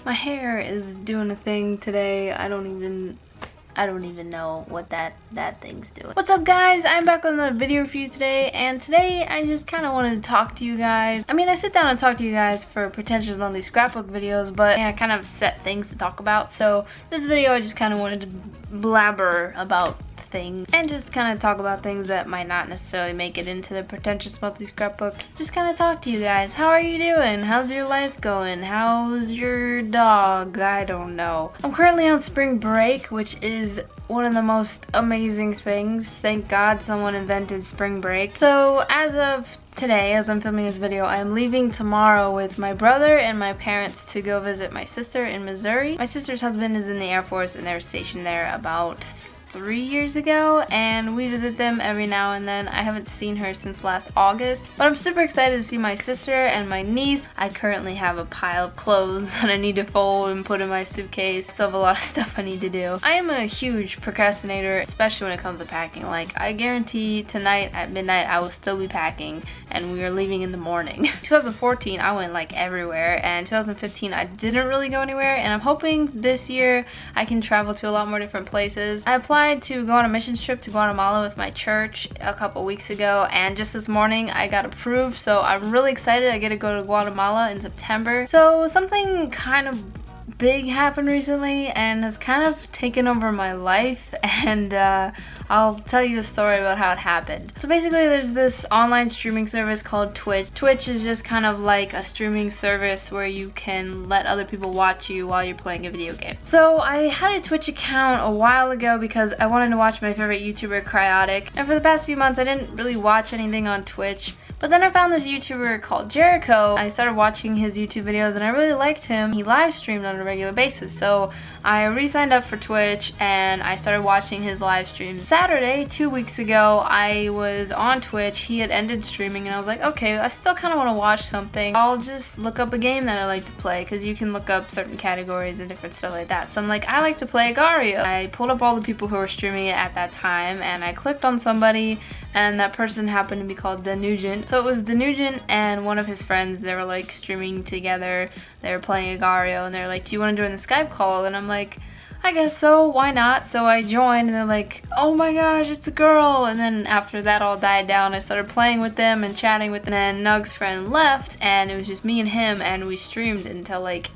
My hair is doing a thing today. I don't even know what that thing's doing. What's up, guys? I'm back with another video for you today, and today I just kind of wanted to talk to you guys. I mean, I sit down and talk to you guys for potential monthly scrapbook videos, but I kind of set things to talk about. So this video, I just kind of wanted to blabber about things and just kind of talk about things that might not necessarily make it into the pretentious monthly scrapbook. Just kind of talk to you guys. How are you doing? How's your life going? How's your dog? I don't know. I'm currently on spring break, which is one of the most amazing things. Thank God someone invented spring break. So as of today, as I'm filming this video, I'm leaving tomorrow with my brother and my parents to go visit my sister in Missouri. My sister's husband is in the Air Force and they were stationed there about 3 years ago, and we visit them every now and then. I haven't seen her since last August, but I'm super excited to see my sister and my niece. I currently have a pile of clothes that I need to fold and put in my suitcase. Still have a lot of stuff I need to do. I am a huge procrastinator, especially when it comes to packing. Like, I guarantee tonight at midnight I will still be packing, and we are leaving in the morning. 2014 I went like everywhere, and 2015 I didn't really go anywhere, and I'm hoping this year I can travel to a lot more different places. I applied to go on a missions trip to Guatemala with my church a couple weeks ago, and just this morning I got approved, so I'm really excited. I get to go to Guatemala in September. So something kind of big happened recently and has kind of taken over my life, and I'll tell you the story about how it happened. So basically, there's this online streaming service called Twitch. Twitch is just kind of like a streaming service where you can let other people watch you while you're playing a video game. So I had a Twitch account a while ago because I wanted to watch my favorite YouTuber, Cryotic, and for the past few months I didn't really watch anything on Twitch. But then I found this YouTuber called Jericho. I started watching his YouTube videos and I really liked him. He live streamed on a regular basis. So I re-signed up for Twitch and I started watching his live streams. Saturday, 2 weeks ago, I was on Twitch. He had ended streaming and I was like, okay, I still kind of want to watch something. I'll just look up a game that I like to play, because you can look up certain categories and different stuff like that. So I'm like, I like to play Agario. I pulled up all the people who were streaming it at that time and I clicked on somebody, and that person happened to be called Danugent. So it was Danugent and one of his friends. They were like streaming together. They were playing Agario and they were like, do you want to join the Skype call? And I'm like, I guess so, why not? So I joined and they're like, oh my gosh, it's a girl. And then after that all died down, I started playing with them and chatting with them. And then Nug's friend left and it was just me and him, and we streamed until like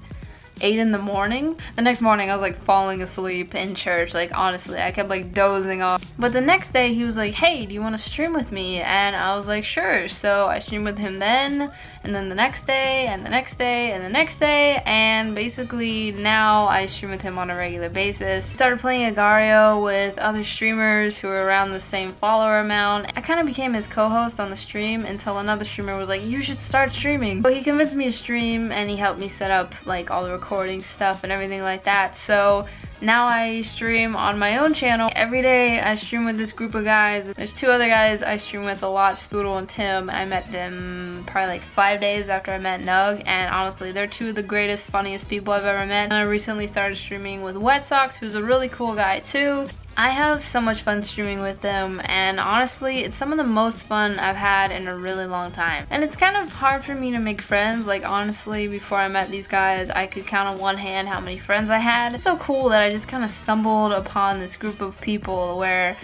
8 in the morning. The next morning I was like falling asleep in church. Like, honestly, I kept like dozing off. But the next day he was like, hey, do you want to stream with me? And I was like, sure. So I streamed with him then, and then the next day, and the next day, and the next day, and basically now I stream with him on a regular basis. Started playing Agario with other streamers who were around the same follower amount. I kind of became his co-host on the stream until another streamer was like, you should start streaming. So he convinced me to stream and he helped me set up like all the recording stuff and everything like that. So now I stream on my own channel. Every day I stream with this group of guys. There's 2 other guys I stream with a lot, Spoodle and Tim. I met them probably like 5 days after I met Nug, and honestly they're 2 of the greatest, funniest people I've ever met. And I recently started streaming with Wet Socks, who's a really cool guy too. I have so much fun streaming with them, and honestly it's some of the most fun I've had in a really long time. And it's kind of hard for me to make friends. Like, honestly, before I met these guys I could count on one hand how many friends I had. It's so cool that I just kind of stumbled upon this group of people where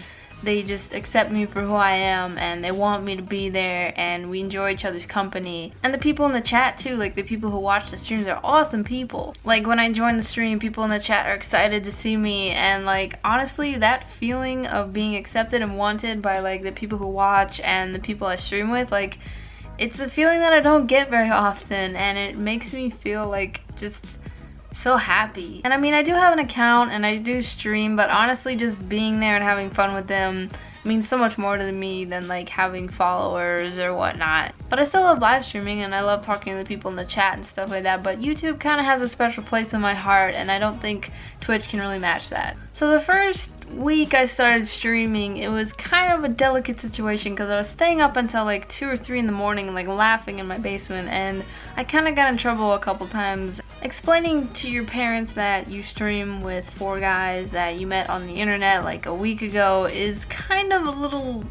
they just accept me for who I am and they want me to be there, and we enjoy each other's company. And the people in the chat too, like the people who watch the streams, are awesome people. Like, when I join the stream, people in the chat are excited to see me, and like, honestly, that feeling of being accepted and wanted by like the people who watch and the people I stream with, like, it's a feeling that I don't get very often, and it makes me feel like just so happy. And I mean, I do have an account and I do stream, but honestly just being there and having fun with them means so much more to me than like having followers or whatnot. But I still love live streaming and I love talking to the people in the chat and stuff like that, but YouTube kind of has a special place in my heart, and I don't think Twitch can really match that. So the first week I started streaming, it was kind of a delicate situation because I was staying up until like 2 or 3 in the morning, like laughing in my basement, and I kind of got in trouble a couple times. Explaining to your parents that you stream with 4 guys that you met on the internet like a week ago is kind of a little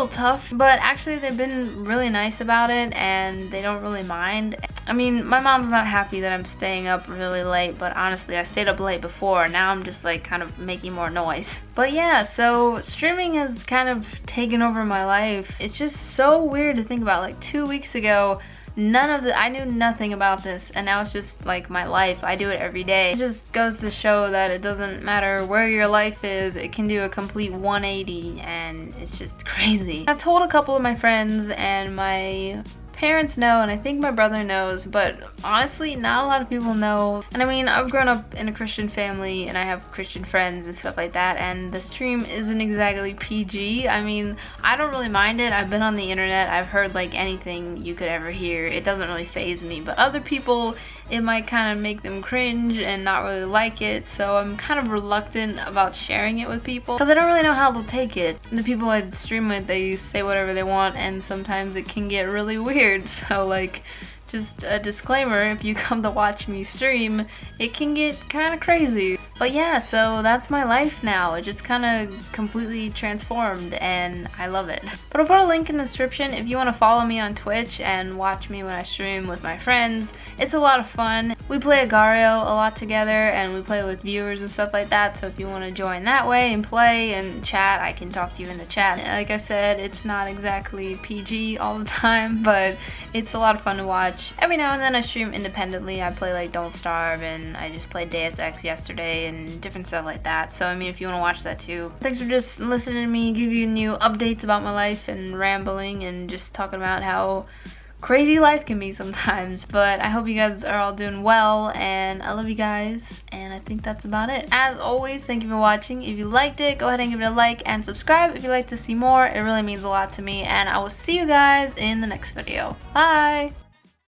tough, but actually they've been really nice about it and they don't really mind. I mean, my mom's not happy that I'm staying up really late, but honestly, I stayed up late before. Now I'm just like kind of making more noise. But yeah, so streaming has kind of taken over my life. It's just so weird to think about. Like 2 weeks ago, I knew nothing about this, and now it's just like my life. I do it every day. It just goes to show that it doesn't matter where your life is, it can do a complete 180, and it's just crazy. I've told a couple of my friends, and my parents know, and I think my brother knows, but honestly not a lot of people know. And I mean, I've grown up in a Christian family and I have Christian friends and stuff like that, and the stream isn't exactly PG. I mean, I don't really mind it. I've been on the internet, I've heard like anything you could ever hear. It doesn't really faze me, but other people, it might kind of make them cringe and not really like it, so I'm kind of reluctant about sharing it with people because I don't really know how they'll take it. And the people I stream with, they say whatever they want, and sometimes it can get really weird. So like, just a disclaimer, if you come to watch me stream, it can get kind of crazy. But yeah, so that's my life now. It just kind of completely transformed, and I love it. But I'll put a link in the description if you want to follow me on Twitch and watch me when I stream with my friends. It's a lot of fun. We play Agario a lot together, and we play with viewers and stuff like that, so if you want to join that way and play and chat, I can talk to you in the chat. Like I said, it's not exactly PG all the time, but it's a lot of fun to watch. Every now and then I stream independently. I play like Don't Starve, and I just played Deus Ex yesterday and different stuff like that. So I mean, if you want to watch that too. Thanks for just listening to me give you new updates about my life and rambling and just talking about how crazy life can be sometimes. But I hope you guys are all doing well, and I love you guys, and I think that's about it. As always, thank you for watching. If you liked it, go ahead and give it a like and subscribe if you'd like to see more. It really means a lot to me, and I will see you guys in the next video. Bye!